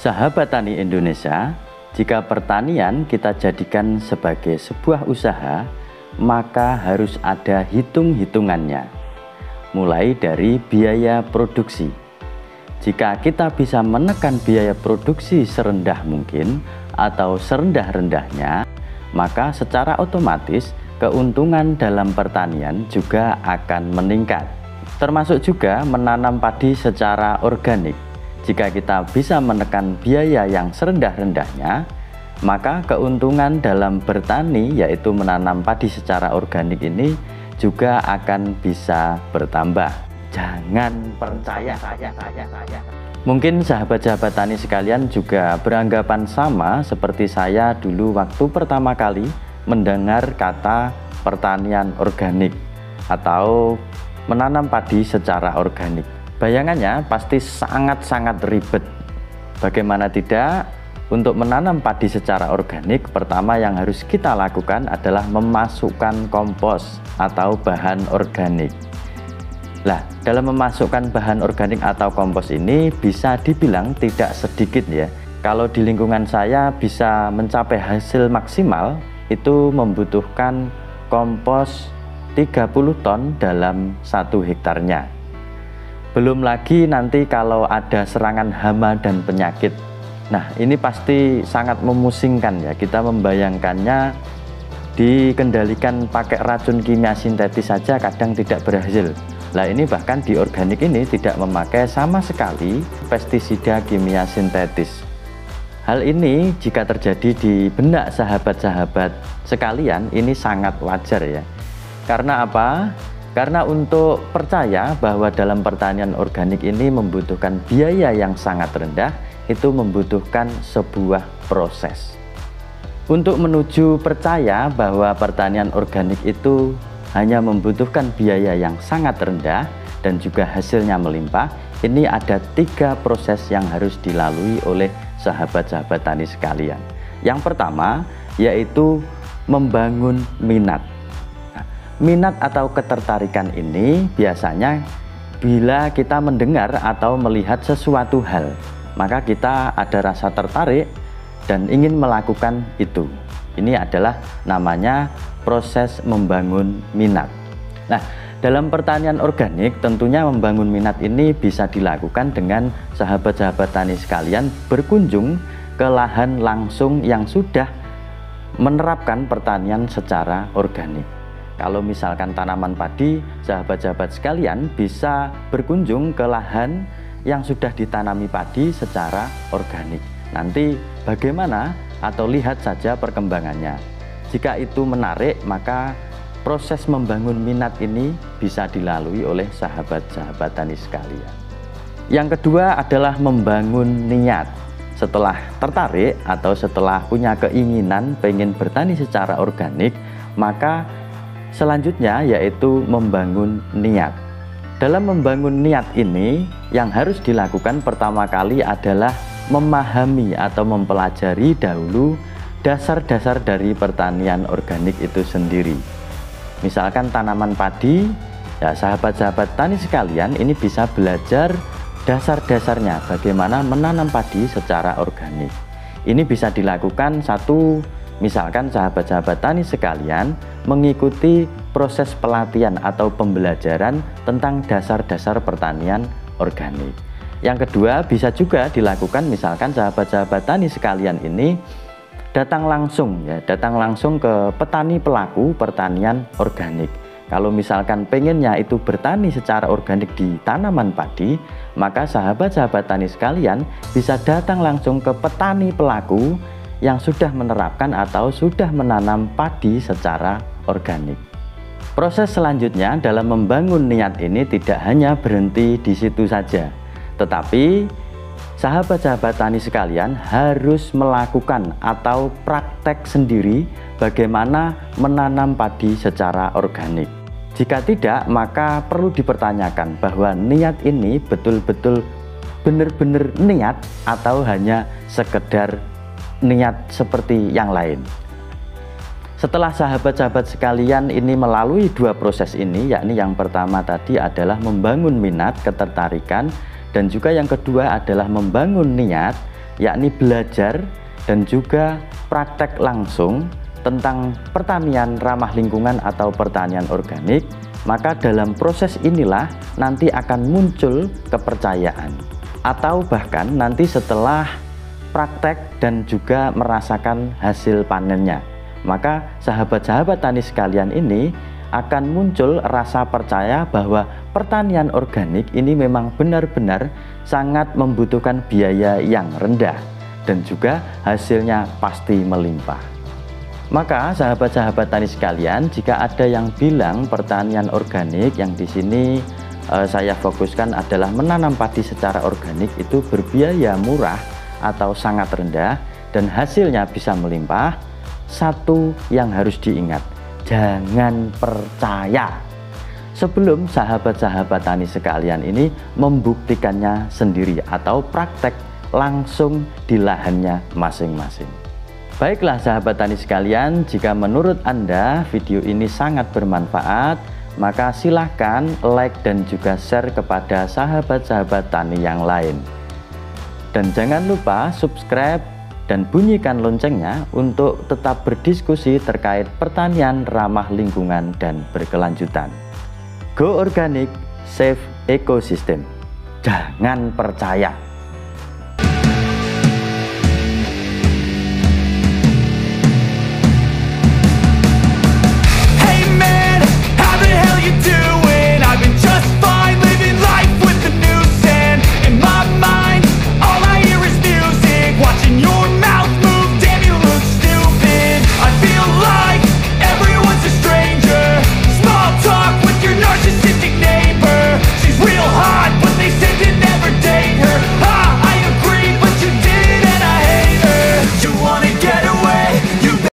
Sahabat Tani Indonesia, jika pertanian kita jadikan sebagai sebuah usaha, maka harus ada hitung-hitungannya. Mulai dari biaya produksi. Jika kita bisa menekan biaya produksi serendah mungkin atau serendah-rendahnya, maka secara otomatis keuntungan dalam pertanian juga akan meningkat. Termasuk juga menanam padi secara organik. Jika kita bisa menekan biaya yang serendah-rendahnya, maka keuntungan dalam bertani, yaitu menanam padi secara organik ini, juga akan bisa bertambah. Jangan percaya. Mungkin sahabat-sahabat tani sekalian juga beranggapan sama seperti saya dulu waktu pertama kali mendengar kata pertanian organik atau menanam padi secara organik. Bayangannya pasti sangat-sangat ribet. Bagaimana tidak, untuk menanam padi secara organik, pertama yang harus kita lakukan adalah memasukkan kompos atau bahan organik. Nah, dalam memasukkan bahan organik atau kompos ini bisa dibilang tidak sedikit ya. Kalau di lingkungan saya bisa mencapai hasil maksimal, itu membutuhkan kompos 30 ton dalam 1 hektarnya. Belum lagi nanti kalau ada serangan hama dan penyakit. Nah, ini pasti sangat memusingkan ya. Kita membayangkannya dikendalikan pakai racun kimia sintetis saja kadang tidak berhasil. Nah, ini bahkan di organik ini tidak memakai sama sekali pestisida kimia sintetis. Hal ini jika terjadi di benak sahabat-sahabat sekalian ini sangat wajar ya. Karena apa? Karena untuk percaya bahwa dalam pertanian organik ini membutuhkan biaya yang sangat rendah, itu membutuhkan sebuah proses. Untuk menuju percaya bahwa pertanian organik itu hanya membutuhkan biaya yang sangat rendah dan juga hasilnya melimpah, ini ada 3 proses yang harus dilalui oleh sahabat-sahabat tani sekalian. Yang pertama yaitu membangun minat. Minat atau ketertarikan ini biasanya bila kita mendengar atau melihat sesuatu hal, maka kita ada rasa tertarik dan ingin melakukan itu. Ini adalah namanya proses membangun minat. Nah, dalam pertanian organik tentunya membangun minat ini bisa dilakukan dengan sahabat-sahabat tani sekalian berkunjung ke lahan langsung yang sudah menerapkan pertanian secara organik. Kalau misalkan tanaman padi, sahabat-sahabat sekalian bisa berkunjung ke lahan yang sudah ditanami padi secara organik. Nanti bagaimana atau lihat saja perkembangannya. Jika itu menarik, maka proses membangun minat ini bisa dilalui oleh sahabat-sahabat tani sekalian. Yang kedua adalah membangun niat. Setelah tertarik atau setelah punya keinginan pengen bertani secara organik, maka selanjutnya yaitu membangun niat. Dalam membangun niat ini yang harus dilakukan pertama kali adalah memahami atau mempelajari dahulu dasar-dasar dari pertanian organik itu sendiri. Misalkan tanaman padi, ya sahabat-sahabat tani sekalian ini bisa belajar dasar-dasarnya bagaimana menanam padi secara organik. Ini bisa dilakukan misalkan sahabat-sahabat tani sekalian mengikuti proses pelatihan atau pembelajaran tentang dasar-dasar pertanian organik. Yang kedua bisa juga dilakukan misalkan sahabat-sahabat tani sekalian ini datang langsung ke petani pelaku pertanian organik. Kalau misalkan pengennya itu bertani secara organik di tanaman padi, maka sahabat-sahabat tani sekalian bisa datang langsung ke petani pelaku yang sudah menerapkan atau sudah menanam padi secara organik. Proses selanjutnya dalam membangun niat ini tidak hanya berhenti di situ saja, tetapi sahabat-sahabat tani sekalian harus melakukan atau praktek sendiri bagaimana menanam padi secara organik. Jika tidak, maka perlu dipertanyakan bahwa niat ini betul-betul benar-benar niat atau hanya sekedar niat seperti yang lain. Setelah sahabat-sahabat sekalian ini melalui 2 proses ini, yakni yang pertama tadi adalah membangun minat, ketertarikan, dan juga yang kedua adalah membangun niat. yakni belajar dan juga praktek langsung tentang pertanian ramah lingkungan atau pertanian organik, maka dalam proses inilah nanti akan muncul kepercayaan. Atau bahkan nanti setelah praktek dan juga merasakan hasil panennya, maka sahabat-sahabat tani sekalian ini akan muncul rasa percaya bahwa pertanian organik ini memang benar-benar sangat membutuhkan biaya yang rendah dan juga hasilnya pasti melimpah. Maka sahabat-sahabat tani sekalian, jika ada yang bilang pertanian organik yang di sini saya fokuskan adalah menanam padi secara organik itu berbiaya murah atau sangat rendah dan hasilnya bisa melimpah, satu yang harus diingat, jangan percaya sebelum sahabat-sahabat tani sekalian ini membuktikannya sendiri atau praktek langsung di lahannya masing-masing. Baiklah sahabat tani sekalian, jika menurut Anda video ini sangat bermanfaat, maka silahkan like dan juga share kepada sahabat-sahabat tani yang lain. Dan jangan lupa subscribe dan bunyikan loncengnya untuk tetap berdiskusi terkait pertanian ramah lingkungan dan berkelanjutan. Go Organic, Save Ecosystem. Jangan percaya.